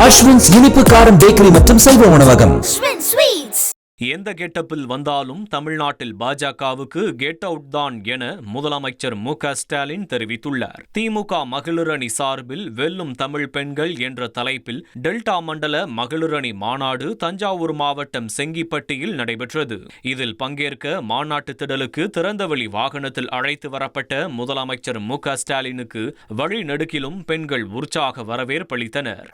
அஸ்வின்ஸ் இனிப்பு காரம் பேக்கரி மற்றும் சைவ உணவகம். எந்த கெட்டப்பில் வந்தாலும் தமிழ்நாட்டில் பாஜகவுக்கு கெட் அவுட் தான் என முதலமைச்சர் மு.க. ஸ்டாலின் தெரிவித்துள்ளார். திமுக மகளிரணி சார்பில் வெல்லும் தமிழ் பெண்கள் என்ற தலைப்பில் டெல்டா மண்டல மகளிரணி மாநாடு தஞ்சாவூர் மாவட்டம் செங்கிப்பட்டியில் நடைபெற்றது. இதில் பங்கேற்க மாநாட்டு திடலுக்கு திறந்தவெளி வாகனத்தில் அழைத்து வரப்பட்ட முதலமைச்சர் மு.க. ஸ்டாலினுக்கு வழிநெடுக்கிலும் பெண்கள் உற்சாக வரவேற்பளித்தனர்.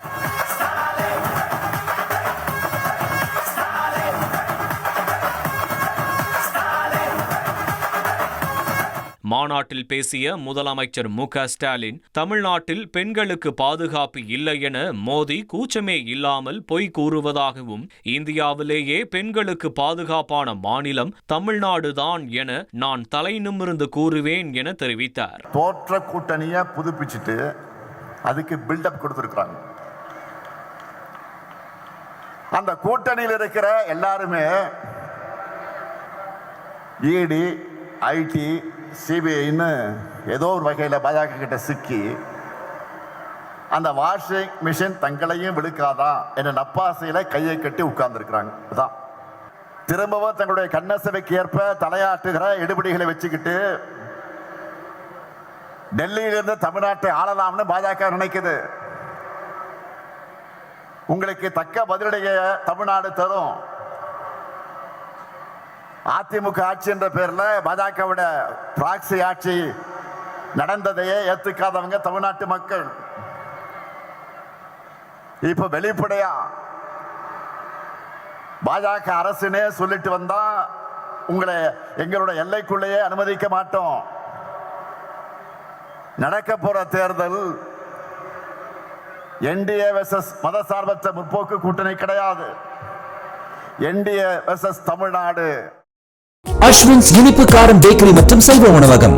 மாநாட்டில் பேசிய முதலமைச்சர் மு.க. ஸ்டாலின், தமிழ்நாட்டில் பெண்களுக்கு பாதுகாப்பு இல்லை என மோடி கூச்சமே இல்லாமல் பொய் கூறுவதாகவும், இந்தியாவிலேயே பெண்களுக்கு பாதுகாப்பான மாநிலம் தமிழ்நாடுதான் என நான் தலை நிமிர்ந்து கூறுவேன் என தெரிவித்தார். தோற்ற கூட்டணியை புதுப்பிச்சுட்டு அதுக்கு பில்டப் கொடுத்திருக்காங்க. அந்த கூட்டணியில் இருக்கிற எல்லாருமே இடி, ஐடி, சிபிஐன்னு ஏதோ ஒரு வகையில் பாஜக கிட்ட சிக்கி அந்த வாஷிங் மிஷின் தங்களையும் விழுக்காதா என்ற நப்பாசையில கையை கட்டி உட்கார்ந்துருக்கிறாங்க. திரும்பவும் தங்களுடைய கண்ணசைக்கு ஏற்ப தலையாட்டுகிற எடுபடிகளை வச்சுக்கிட்டு டெல்லியிலிருந்து தமிழ்நாட்டை ஆளலாம்னு பாஜக நினைக்குது. உங்களுக்கு தக்க பதிலடைய தமிழ்நாடு தரும். அதிமுக ஆட்சி என்ற பேர்ல பாஜகவோட பிராக்சி ஆட்சி நடந்ததையே ஏத்துக்காதவங்க தமிழ்நாட்டு மக்கள். இப்ப வெளிப்படையா பாஜக அரசுனே சொல்லிட்டு வந்தா உங்களை எங்களோட எல்லைக்குள்ளேயே அனுமதிக்க மாட்டோம். நடக்க போற தேர்தல் என்டிஏ வெர்சஸ் மதசார்பற்ற முற்போக்கு கூட்டணி கிடையாது. NDA versus Tamil Nadu. அஸ்வின்ஸ் இனிப்பு காரம் பேக்கரி மற்றும் சைவ உணவகம்.